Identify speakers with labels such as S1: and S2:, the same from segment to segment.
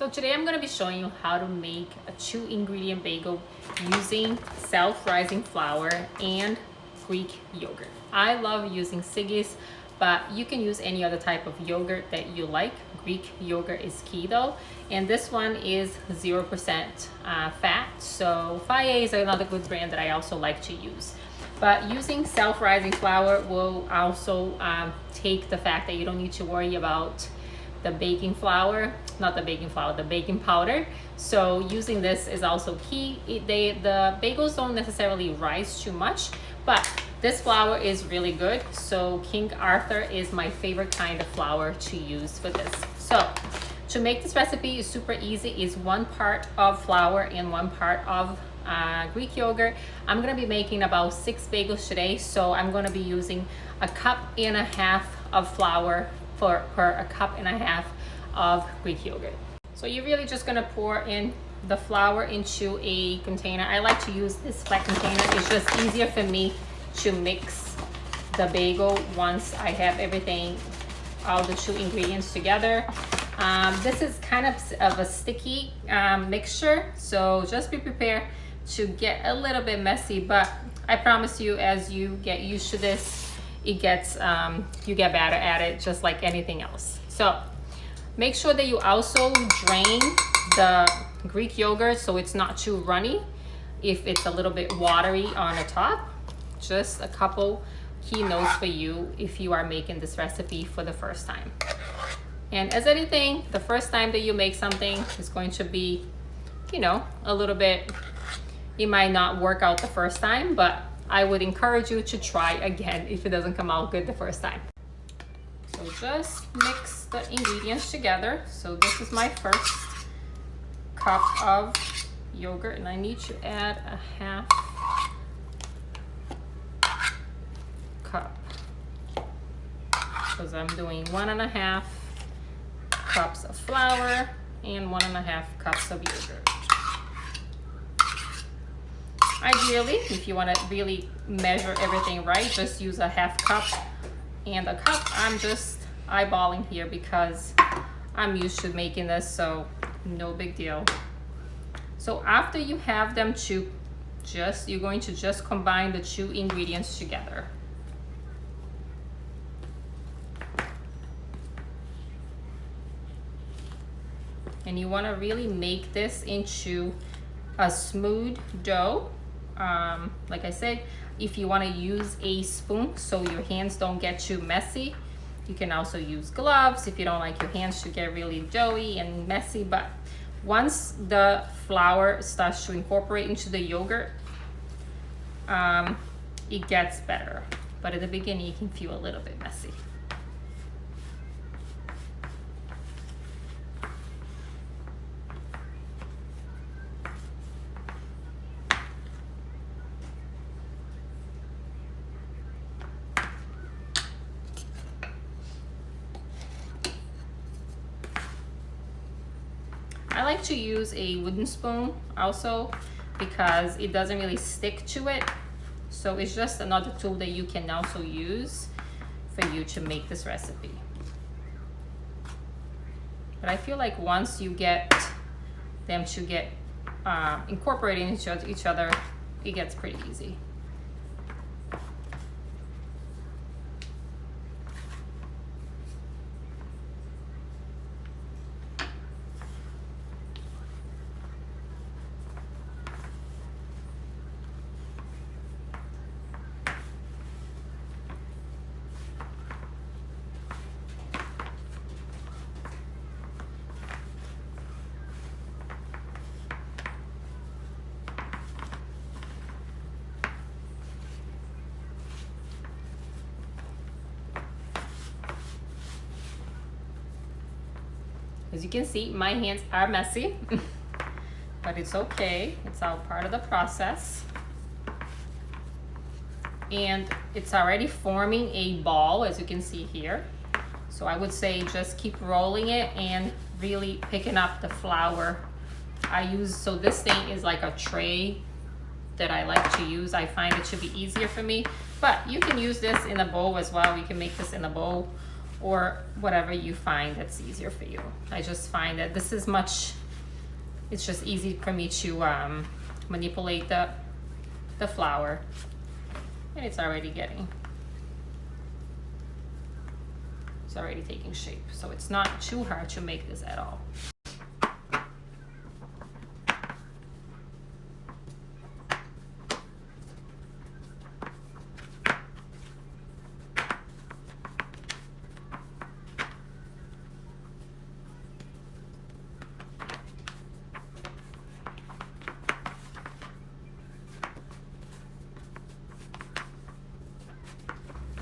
S1: So today I'm going to be showing you how to make a 2-ingredient bagel using self-rising flour and Greek yogurt. I love using Siggi's, but you can use any other type of yogurt that you like. Greek yogurt is key though, and this one is 0% fat. So Fage is another good brand that I also like to use. But using self-rising flour will also take the fact that you don't need to worry about the baking flour, not the baking flour, the baking powder. So using this is also key. The bagels don't necessarily rise too much, but this flour is really good. So King Arthur is my favorite kind of flour to use for this. So to make this recipe is super easy. It's 1 part of flour and 1 part of Greek yogurt. I'm gonna be making about 6 bagels today, so I'm gonna be using 1.5 cups of flour per 1.5 cups of Greek yogurt. So you're really just gonna pour in the flour into a container. I like to use this flat container. It's just easier for me to mix the bagel once I have everything, all the 2 ingredients together. This is kind of a sticky mixture, so just be prepared to get a little bit messy, but I promise you, as you get used to this, it gets you get better at it, just like anything else. So make sure that you also drain the Greek yogurt so it's not too runny. If it's a little bit watery on the top, just a couple key notes for you if you are making this recipe for the first time. And as anything, the first time that you make something is going to be, you know, a little bit, it might not work out the first time, but I would encourage you to try again if it doesn't come out good the first time. So just mix the ingredients together. So this is my first cup of yogurt, and I need to add a 1/2 cup because I'm doing 1.5 cups of flour and 1.5 cups of yogurt. Ideally, if you want to really measure everything right, just use a 1/2 cup and a cup. I'm just eyeballing here because I'm used to making this, so no big deal. So after you have them you're going to just combine the 2 ingredients together. And you want to really make this into a smooth dough. Like I said, if you want to use a spoon so your hands don't get too messy, you can also use gloves if you don't like your hands to get really doughy and messy. But once the flour starts to incorporate into the yogurt, it gets better. But at the beginning, it can feel a little bit messy. I like to use a wooden spoon also because it doesn't really stick to it. So it's just another tool that you can also use for you to make this recipe. But I feel like once you get them to get incorporating into each other, it gets pretty easy. As you can see, my hands are messy, but it's okay. It's all part of the process. And it's already forming a ball, as you can see here. So I would say just keep rolling it and really picking up the flour. So this thing is like a tray that I like to use. I find it should be easier for me, but you can use this in a bowl as well. You can make this in a bowl or whatever you find that's easier for you. I just find that this is much, it's just easy for me to manipulate the flour, and it's already taking shape. So it's not too hard to make this at all.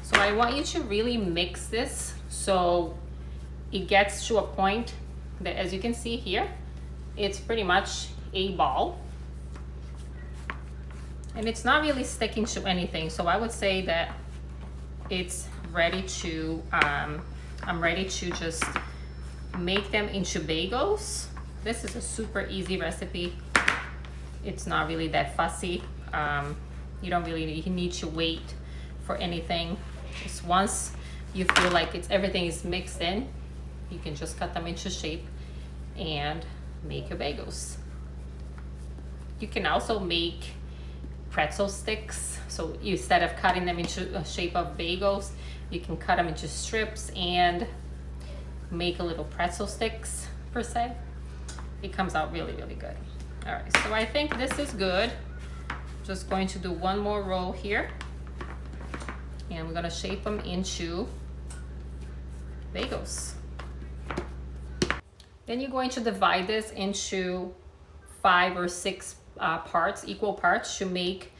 S1: So I want you to really mix this so it gets to a point that, as you can see here, it's pretty much a ball. And it's not really sticking to anything. So I would say that it's ready to, I'm ready to just make them into bagels. This is a super easy recipe. It's not really that fussy. You don't really need to wait for anything. Just once you feel like everything is mixed in, you can just cut them into shape and make your bagels. You can also make pretzel sticks. So instead of cutting them into a shape of bagels, you can cut them into strips and make a little pretzel sticks per se. It comes out really, really good. All right, so I think this is good. Just going to do one more roll here, and we're gonna shape them into bagels. Then you're going to divide this into 5 or 6 parts, equal parts, to make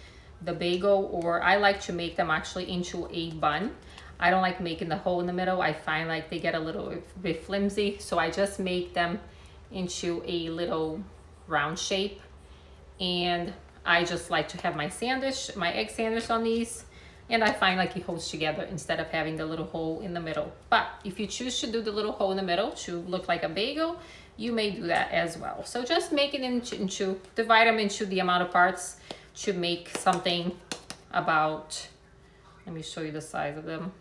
S1: the bagel, or I like to make them actually into a bun. I don't like making the hole in the middle. I find like they get a little bit flimsy, so I just make them into a little round shape. And I just like to have my sandwich, my egg sandwich on these, and I find like it holds together instead of having the little hole in the middle. But if you choose to do the little hole in the middle to look like a bagel, you may do that as well. So just make it into divide them into the amount of parts to make something about, let me show you the size of them.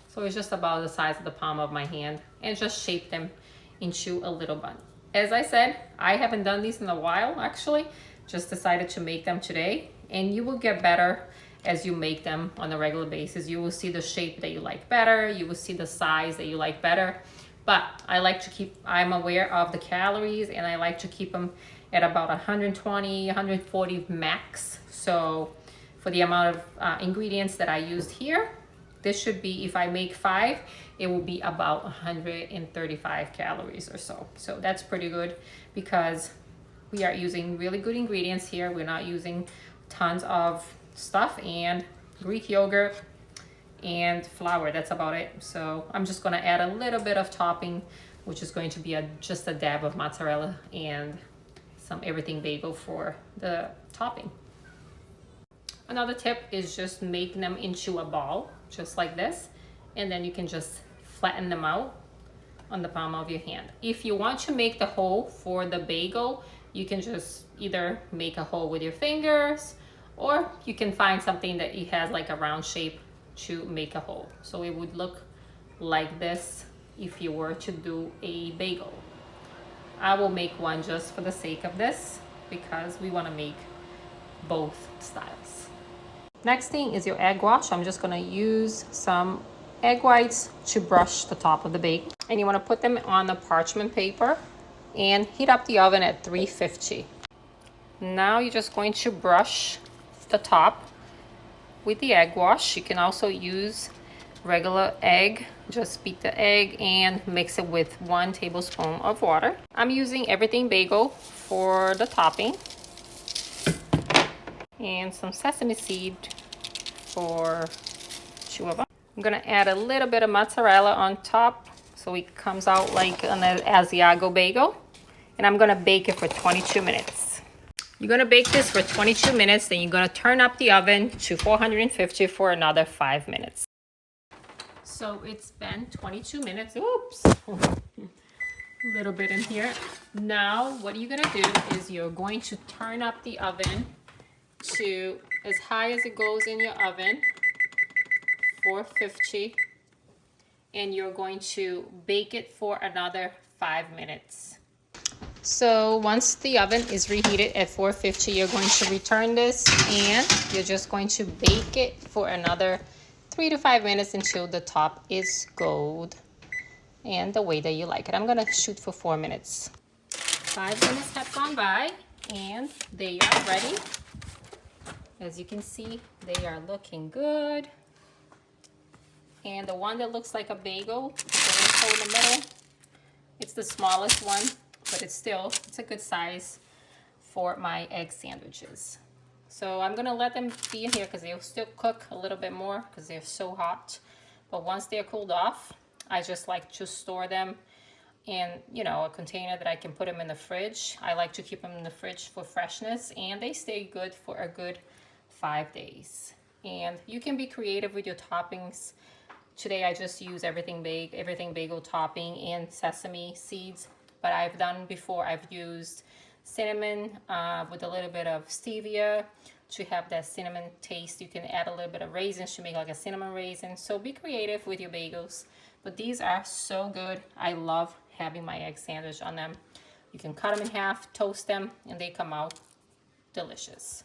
S1: So it's just about the size of the palm of my hand, and just shape them into a little bun. As I said, I haven't done these in a while actually. Just decided to make them today, and you will get better as you make them on a regular basis. You will see the shape that you like better. You will see the size that you like better. But I like to keep, I'm aware of the calories, and I like to keep them at about 120, 140 max. So for the amount of ingredients that I used here, this should be, if I make 5, it will be about 135 calories or so. So that's pretty good, because we are using really good ingredients here. We're not using tons of stuff, and Greek yogurt and flour, that's about it. So I'm just gonna add a little bit of topping, which is going to be just a dab of mozzarella and some everything bagel for the topping. Another tip is just make them into a ball, just like this, and then you can just flatten them out on the palm of your hand. If you want to make the hole for the bagel, you can just either make a hole with your fingers, or you can find something that it has like a round shape to make a hole. So it would look like this if you were to do a bagel. I will make one just for the sake of this, because we want to make both styles. Next thing is your egg wash. I'm just gonna use some egg whites to brush the top of the bake. And you wanna put them on the parchment paper and heat up the oven at 350. Now you're just going to brush the top with the egg wash. You can also use regular egg. Just beat the egg and mix it with 1 tablespoon of water. I'm using everything bagel for the topping, and some sesame seed for 2 of them. I'm gonna add a little bit of mozzarella on top so it comes out like an Asiago bagel, and I'm gonna bake it for 22 minutes. You're gonna bake this for 22 minutes, then you're gonna turn up the oven to 450 for another 5 minutes. So it's been 22 minutes. Oops. A little bit in here. Now what you're gonna do is you're going to turn up the oven to as high as it goes in your oven 450, and you're going to bake it for another 5 minutes. So once the oven is reheated at 450, you're going to return this and you're just going to bake it for another 3 to 5 minutes until the top is gold and the way that you like it. I'm gonna shoot for 4 minutes. 5 minutes have gone by and they are ready. As you can see, they are looking good. And the one that looks like a bagel, the one in the middle, it's the smallest one, but it's a good size for my egg sandwiches. So I'm gonna let them be in here because they'll still cook a little bit more because they're so hot. But once they're cooled off, I just like to store them in, you know, a container that I can put them in the fridge. I like to keep them in the fridge for freshness, and they stay good for a good 5 days. And you can be creative with your toppings. Today I just use everything bagel topping and sesame seeds, but I've done before, I've used cinnamon with a little bit of stevia to have that cinnamon taste. You can add a little bit of raisins to make like a cinnamon raisin. So be creative with your bagels. But these are so good. I love having my egg sandwich on them. You can cut them in half, toast them, and they come out delicious.